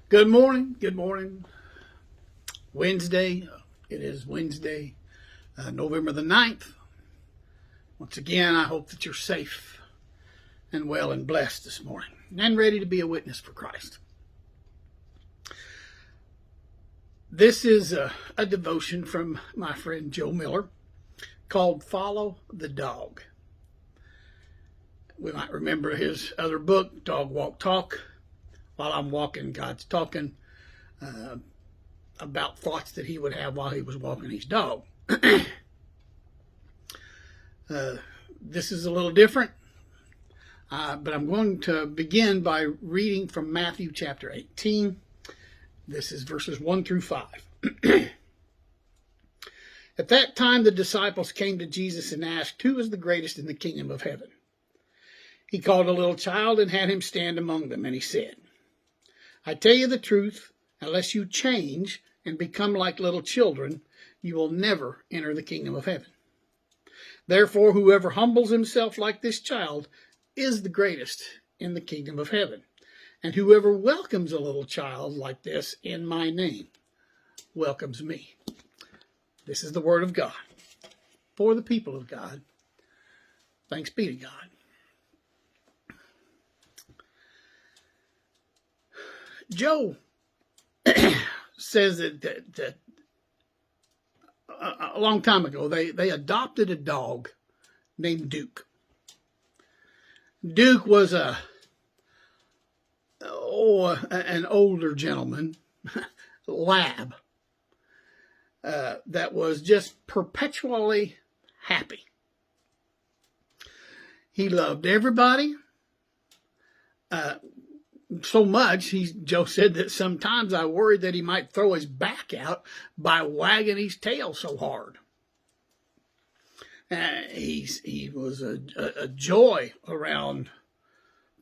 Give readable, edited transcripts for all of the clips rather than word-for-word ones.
Good morning. Good morning. Wednesday. It is Wednesday, November the 9th. Once again, I hope that you're safe and well and blessed this morning and ready to be a witness for Christ. This is a devotion from my friend Joe Miller called Follow the Dog. We might remember his other book, Dog Walk Talk. While I'm walking, God's talking, about thoughts that he would have while he was walking his dog. This is a little different, but I'm going to begin by reading from Matthew chapter 18. This is verses 1 through 5. At that time, the disciples came to Jesus and asked, "Who is the greatest in the kingdom of heaven?" He called a little child and had him stand among them, and he said, "I tell you the truth, unless you change and become like little children, you will never enter the kingdom of heaven. Therefore, whoever humbles himself like this child is the greatest in the kingdom of heaven. And whoever welcomes a little child like this in my name welcomes me." This is the word of God for the people of God. Thanks be to God. Joe says that a long time ago they adopted a dog named Duke. Duke was an older gentleman, lab, that was just perpetually happy. He loved everybody. So much, Joe said that sometimes I worried that he might throw his back out by wagging his tail so hard. He was a joy around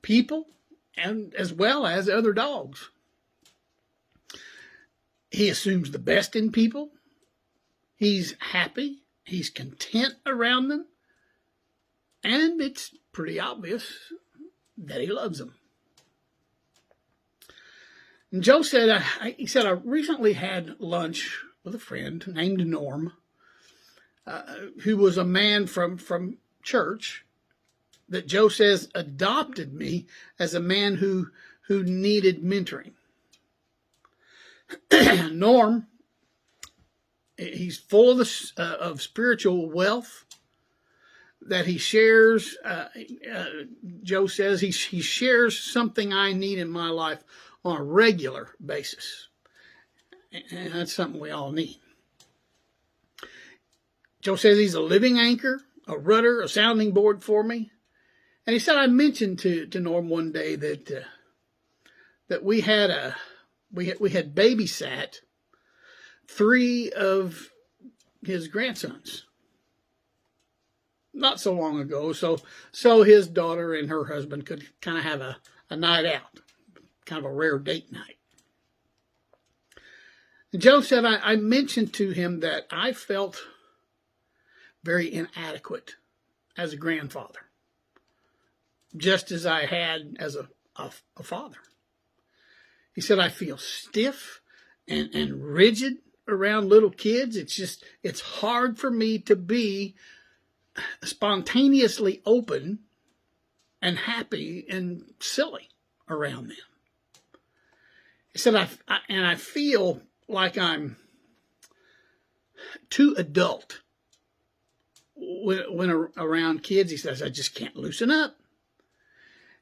people and as well as other dogs. He assumes the best in people. He's happy. He's content around them. And it's pretty obvious that he loves them. And Joe said, I recently had lunch with a friend named Norm, who was a man from church that Joe says adopted me as a man who needed mentoring. Norm, he's full of spiritual wealth that he shares. Joe says he shares something I need in my life on a regular basis. And that's something we all need. Joe says he's a living anchor, a rudder, a sounding board for me. And he said I mentioned to Norm one day that we had babysat 3 of his grandsons not so long ago, so his daughter and her husband could kind of have a night out. Kind of a rare date night. Joe said, I mentioned to him that I felt very inadequate as a grandfather, just as I had as a father. He said, I feel stiff and rigid around little kids. It's hard for me to be spontaneously open and happy and silly around them. He said, I feel like I'm too adult when around kids. He says, I just can't loosen up.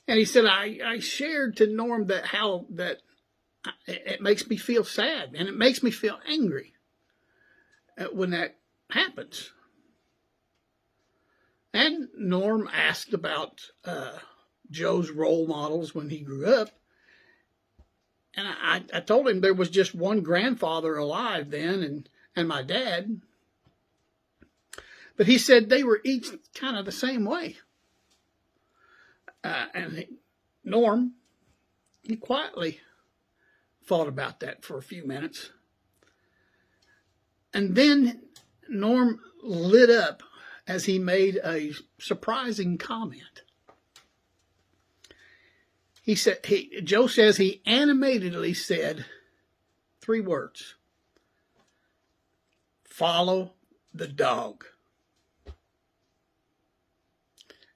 And he said, I shared to Norm that it makes me feel sad and it makes me feel angry when that happens. And Norm asked about Joe's role models when he grew up. And I told him there was just one grandfather alive then, and my dad. But he said they were each kind of the same way. Norm, he quietly thought about that for a few minutes. And then Norm lit up as he made a surprising comment. Joe says he animatedly said 3 words: follow the dog.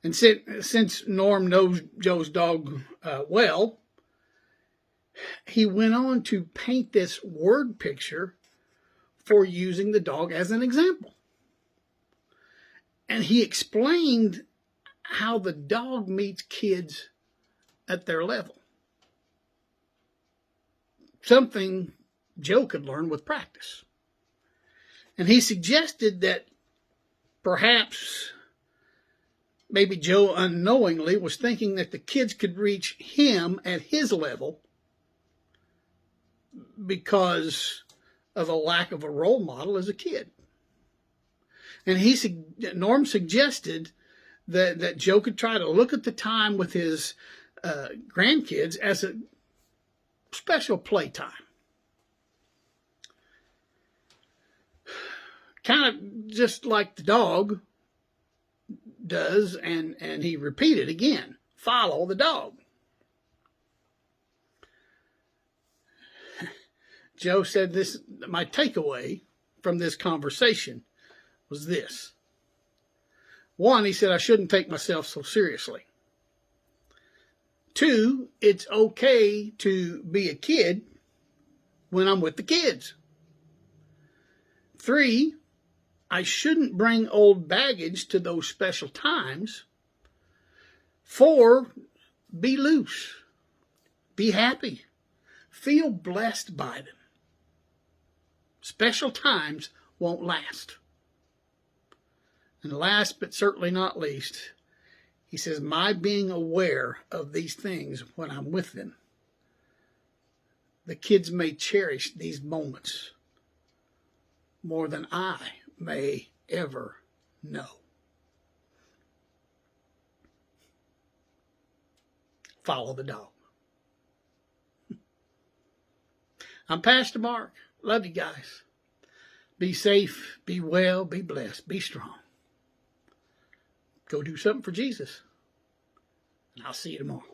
And since Norm knows Joe's dog well, he went on to paint this word picture for using the dog as an example. And he explained how the dog meets kids at their level. Something Joe could learn with practice. And he suggested that perhaps maybe Joe unknowingly was thinking that the kids could reach him at his level because of a lack of a role model as a kid. And Norm suggested that Joe could try to look at the time with his grandkids as a special playtime. Kind of just like the dog does, and he repeated again, follow the dog. Joe said this, my takeaway from this conversation was this. 1, he said, I shouldn't take myself so seriously. 2, it's okay to be a kid when I'm with the kids. 3, I shouldn't bring old baggage to those special times. 4, be loose. Be happy. Feel blessed by them. Special times won't last. And last but certainly not least, he says, my being aware of these things when I'm with them, the kids may cherish these moments more than I may ever know. Follow the dog. I'm Pastor Mark. Love you guys. Be safe, be well, be blessed, be strong. Go do something for Jesus. And I'll see you tomorrow.